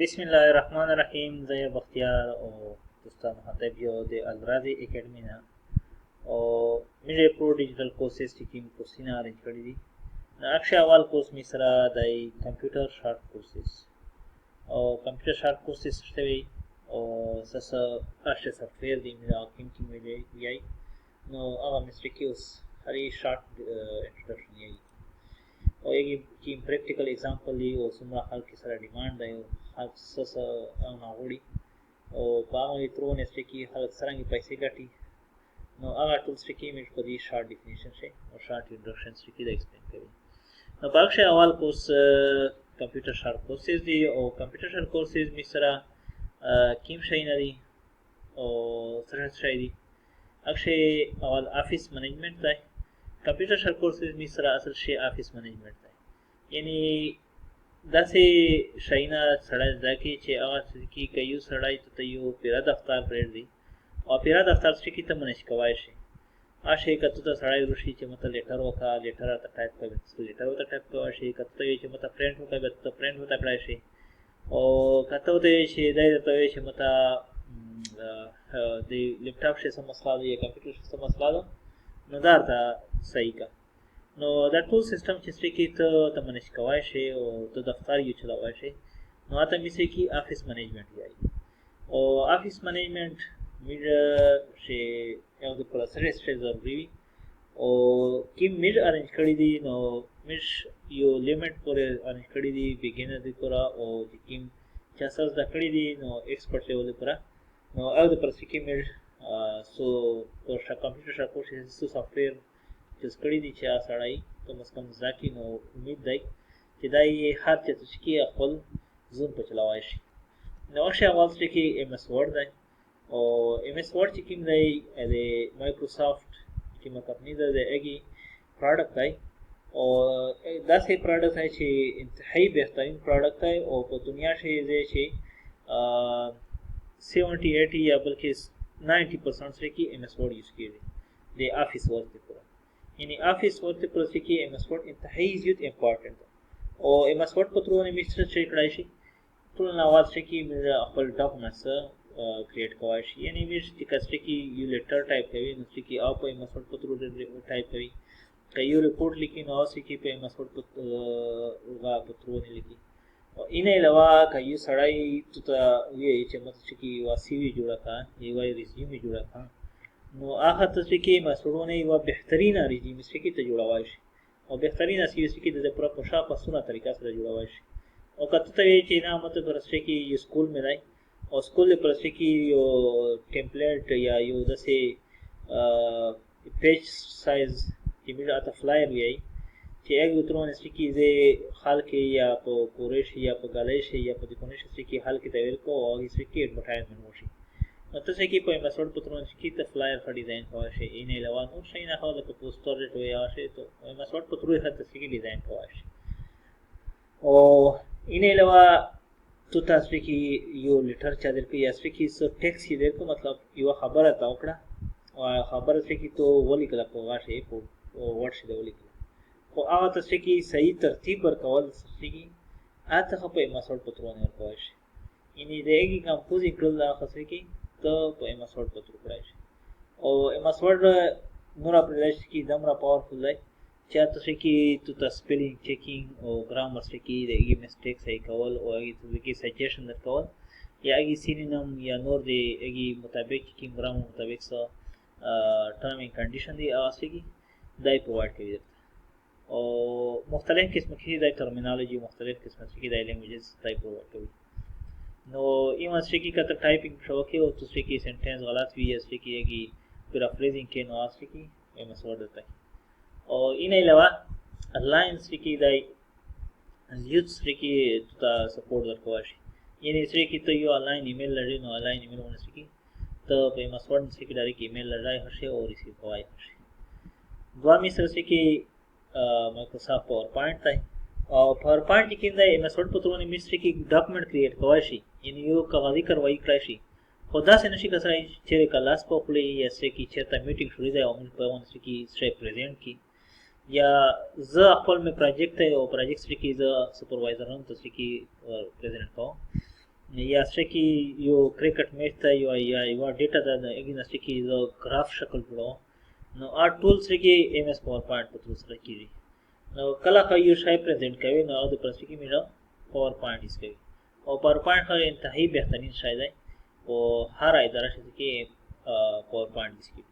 بسم الله الرحمن الرحیم. زه بختیار او دوستان مخاطب یو د الرازي اکیډمي نه او موږ پرو ډیجیټل کورسز چې کوم کورسونه ارنج کړي دي. اکشه اول کورس می سره د کمپیوټر شارټ کورسز او کمپیوټر شارټ کورسز څه وي او څه اشه سافټویر دی موږ کوم ویلې یای نو هغه مستریکیوس هرې شارټ انټروډکشن یای او یګي کوم پریکټیکل اگزامپل دی او څومره خلک سره ډیماند دی خلک څه ناغوړي او په هغه ترونه چې خلک څنګه پیسې ګټي نو هغه ټول څه کې موږ په دې شارټ ډیفینیشن شي او شارټ انټروډکشن کې دا ایکسپلین کوي. نو باکشه اول کورس کمپیوټر شارټ کورسز دی او کمپیوټر شارټ کورسز می سره کوم شي نه دی او سره شي دی اکشه اول افیس منیجمنت دی. کمپیوټر شارټ کورسز می سره اصل شي افیس منیجمنت دی، یعنی داسې شاینا سړی زده کوي چې هغه څه کې یو سړی ته یو پیرا دفتر پرېږ دی او پیرا دفتر څه کې ته منیج کوای شي اشه کته ته سړی ورشي چې مته لیټر وکا لیټر ته ټایپ کوي لیټر ته ټایپ کوي شي کته چې مته پرینټ وکړي ته پرینټ وته کړای شي او کته ته چې دای ته چې مته د لیپټاپ شي سم مسله دی کمپیوټر شي سم مسله ده نو دا ته صحیح کا نو دا ټول سیستم چې څه کې ته منیج کوای شي او ته دفتر یو چلوای شي نو اته می سې کې افیس منیجمنت دی او افیس منیجمنت موږ چې یو د پروسس ضروري او کې موږ ارنج کړی دي نو موږ یو لیمټ پورې ارنج کړی دي بګینر دی پورا او چې چې اساس د کړی دي نو ایکسپرټ لیول پورا نو او د پرسې کې موږ سو او کمپیوټر شارټ کورسز سافټویر چې کړی دي چې سړی کم از کم ځکه نو امید دی چې دای هر څه چې خپل زوم په چلوای شي. نو شه اول څه کې ام اس ورډ دی او ام اس ورډ چې کوم دی د مایکروسافټ چې کمپنی ده د اګي پروډکټ دی او دا سه پروډکټ دی چې انتهایی بهترین پروډکټ دی او په دنیا کې دی چې 70-80 یا بلکې 90% سره کې ام اس ورډ یوز کیږي د افیس ورک لپاره. یعنی افیس ورک لپاره چې ام اس ورډ انتهایی زیات امپورټنت او ام اس ورډ په ترونه میسټر چې کړای شي ټول نواز چې خپل ډاکومنټس کریټ کوي شي. یعنی چې کسټ کې یو لیټر ټایپ کوي نو چې او په ام اس ورډ په ترونه ټایپ کوي یو ریپورت لیکي نو چې په ام اس ورډ په ترونه لیکي او اینه علاوه یو سړی ته وی چې مت چې وا سی وی جوړه کا یو ریزیوم جوړه کا نو هغه ته چې مسړونه یو بهترینه ریزیوم چې ته جوړوای شي او بهترینه سی وی چې د پوره پښه په سونه طریقه سره جوړوای شي او کته ته چې نه مت پرسته کې یو سکول مې راي او سکول له پرسته کې یو ټمپلیټ یا یو دسه پیج سایز چې موږ اته فلایر وی چې یو ترونه چې زه خلک یا په کورش یا په غالۍ شي یا په دکونش چې حل کې تغیر کو او هیڅ کې ایڈورټایزمنت وشي نو ته چې په مسول په ترونه چې ته فلایر ف ډیزاین کوی شي اینه علاوه نو شي نه هغه په پوسټر ریټ وی شي ته مسول په ترونه ته چې ډیزاین کوی شي او اینه علاوه تو تاسو کې یو لیټر چا درکې یا چې سو ټیکس یې درکو مطلب یو خبره تا وکړه او خبره چې تو ولي کله په واشه په ورشي دی ولي او هغه ته چې صحیح ترتیب ورکول چې اته په مسول په ترونه ورکوي شي. یعنی دغه کمپوزینګ کول دا خاصه کې ته په مسول په تر کړای شي او مسول نور په لږ کې دمره پاورفل دی چې تاسو کې تو سپیلینګ چیکینګ او ګرامر کې دغه میسټیک صحیح کول او هغه کې سجیشن درکول یا هغه سینونیم یا نور دی هغه مطابق کې ګرامر مطابق سره ټرم اینڈ کنډیشن دی اوسه کې دای پرووایډ کوي او مختلف قسم کې د ټرمینالوژي مختلف قسم کې د لینګویجز ټایپ پرووایډ کوي. نو ایمه چې کته ټایپینګ شو کې او تاسو کې سنټنس غلط وي یا چې کېږي پیرافریزینګ کې نو اس کې ایمه سورډ ده او اینه علاوه الاینس کې دای یوز کې ته سپورټ ورکوي شي. یعنی چې ته یو آنلاین ایمیل لري نو آنلاین ایمیل ونه کې ته په ایمه سورډ کې ډایرکټ ایمیل لرای هشي او ریسیو کوي شي. دوه می سره چې مایکروسافټ پاور پوینټ دی او پاور پوینټ کې د ام اس ورډ په ترونه میسټری کې ډاکومنټ کریټ کوي شي. یعنی یو کاغذي کاروایی کړی شي خدا سه نشي کسای چې کلاس په خپل یا چې چیرته میټینګ شوې ده او موږ په ونه کې سټری پریزنټ کی یا زه خپل می پروجیکټ او پروجیکټ کې زه سپروایزر هم تاسو کې پریزنټ کوم یا سکی یو کرکټ میچ ته یو ډیټا د اګین سکی د گراف شکل جوړو نو ا ټول سکی ایم اس پاور پوینټ په تر سره کیږي نو کله که یو شای پریزنټ کوي نو د پر سکی میرا پاور پوینټ اس کوي او پاور پوینټ هغه انتهایی بهترین شای دی او هر اداره چې کې پاور پوینټ اس کوي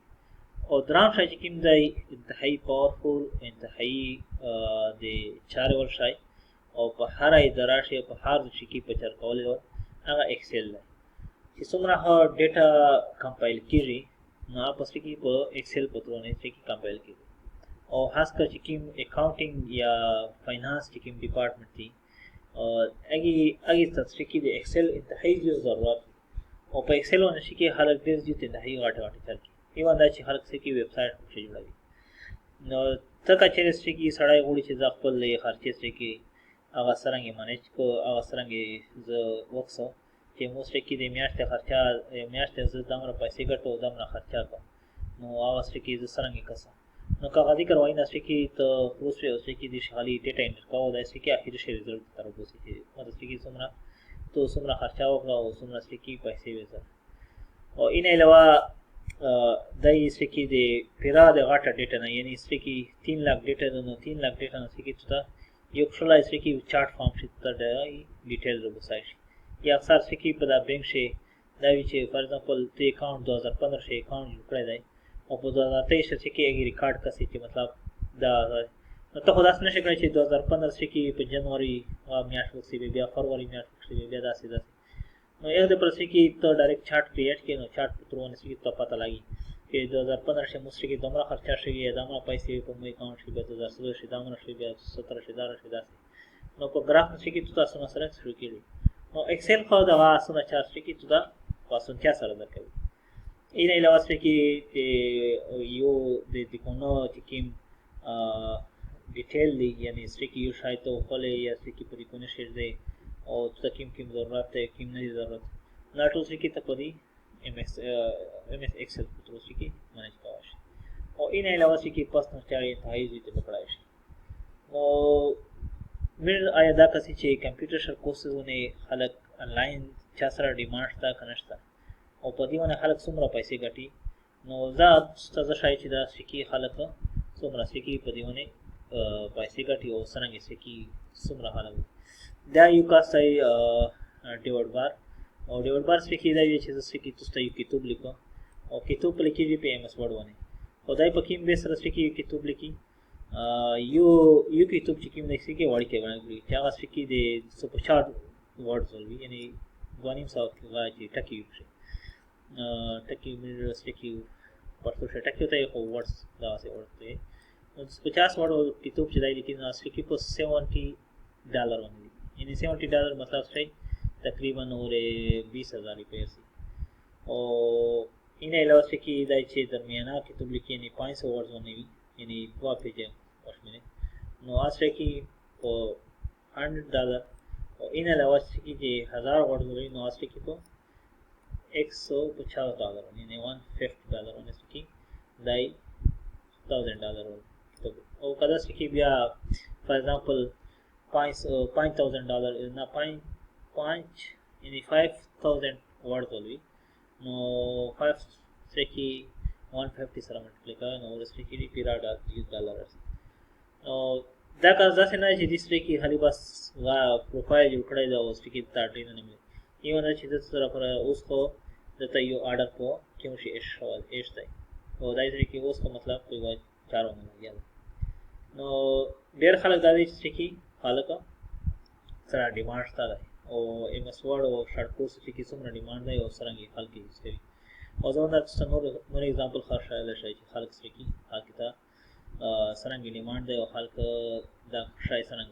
او درام شای چې کوم دی انتهایی پاورفول انتهایی د چارول شای او په هر اداره شي په هر شي کې په چر کولو هغه ایکسل دی چې څومره ډیټا کمپایل کیږي نو په سکی په ایکسل په ترونه سکی کمپایل کیږي او خاص کر چې کوم اکاونټینګ یا فاینانس چې کوم ډپارټمنټ دی اګي تاسو کې د ایکسل انتهایی ضرورت او په ایکسل باندې شي کې خلک ډېر دي انتهایی غاټه چل کی ایوان دا چې خلک سکی ویب سټ شي جوړوي نو تکه چې سکی سړی غوړي چې خپل خرچې سکی هغه څنګه مانیج کو هغه څنګه ز وکسو چې موږ کې د میاشتې خرچه میاشتې ز دمر پیسې ګټو دمر خرچه کو نو هغه سکی ز څنګه کسه نو کا غادي کروي نه سکی ته پروسه او سکی د شغالي ډیټا انټر کاو د سکی اخر شی رزلټ تر اوسه کې مطلب سکی څومره تو څومره خرچه وکړه او څومره سکی پیسې وځه او ان علاوه دای سکی د پیرا د غاټه ډیټا نه یعنی سکی 3 लाख ډیټا نو 3 लाख ډیټا نه سکی ته یو خلای سکی چارت فارم شي ته د ډیټیل وبسای شي یا اکثر سکی په دا بینک شي دا وی چې فار ایگزامپل ته اکاؤنٹ 2015 شي اکاؤنٹ جوړ کړی دی او په 2023 کې یې ریکارډ کسي چې مطلب دا نو ته خلاص نشي کړی چې 2015 کې په جنوري میاشت کې بیا فروری میاشت کې بیا داسې نو یو د پرسې کې ته ډایرکټ چارت کریټ کړي نو چارت په ترونه کې ته پته لګي چې 2015 کې مستری کې دومره خرچه شوی یا دومره پیسې په مې اکاؤنٹ کې 2016 کې دومره شوی بیا 17 کې دار شوی داسې نو په ګراف کې تاسو سره شروع کړئ نو ایکسل خو دا واسه چارت کې ته تاسو کیا سره درکوي این علاوه کې یو د کومو چې کوم ډیټیل دی یعنی سکی یو شاید ته خپل یا سکی په کومه شیر دی او تکیم کوم ضرورت ته کوم نه ضرورت نه ټول سکی ته پدی ام اس ایکسل په سکی مانیج کوي او این علاوه کې پرسنل چاري انتهایی دي پکړای شي او مر آیا دا کسي چې کمپیوټر شر کورسونه خلک انلاین چا سره ډیمانډ تا کنهشتا او په دې باندې خلک څومره پیسې ګټي نو زاد ستاسو شای چې دا سکی خلک څومره سکی په دې باندې پیسې ګټي او څنګه سکی څومره خلک دا یو کاسای ډیوډ بار او ډیوډ بار سکی دا چې سکی تاسو یو کتاب لیکو او کتاب لیکي په ام اس ورډ باندې او دای په کوم به سره سکی کتاب لیکي یو کتاب چې کوم نشي کې وړي کې غواړي چې هغه سکی د سپوچار ورډز ولوي یعنی غوانیم ساوت کې واجی ټکی وشي ټکی مې سکی پرتو ټکی ته یو ورډز دا سه ورته نو 50 ورډ کتاب چې دای لیکي نو سکی په $70 باندې یعنی $70 مطلب شي تقریبا اور 20000 روپے سي او ان علاوه سکی دای چې درمیانه کتاب لیکي یعنی 500 ورډز باندې یعنی 2 پیج وښمنه نو اسره کې په $100 او ان علاوه سکی چې 1000 ورډز لري نو اسره کې په $150 یعنی $150 باندې سکی دای $1000 او کدا سکی بیا فار ایگزامپل $5000 نه 5 یعنی 5000 ورډز ولوي نو 5 سکی 150 سره ملټیپلای کړه نو ورسره کې دی پیرا $10 نو دا کا ځکه نه چې د سره کې خالي بس وا پروفایل جوړ کړی دا اوس کې 13 نه ملي یو نه چې د سره پر اوس خو دته یو آرډر په کوم شي شوال ایشته او دای سره کې اوس کو مطلب کوئی وا چارو نه لګیا نو ډیر خلک دا دي چې کې خلک سره ډیمانډ ستاره او ام اس ورډ او شارټ کورس کې څومره ډیمانډ دی او سره کې خلک یې او زه دا څنګه نور एग्जांपल خاصه شي چې خلک سره کې حالت سره ډیمانډ دی او خلک دا شای سره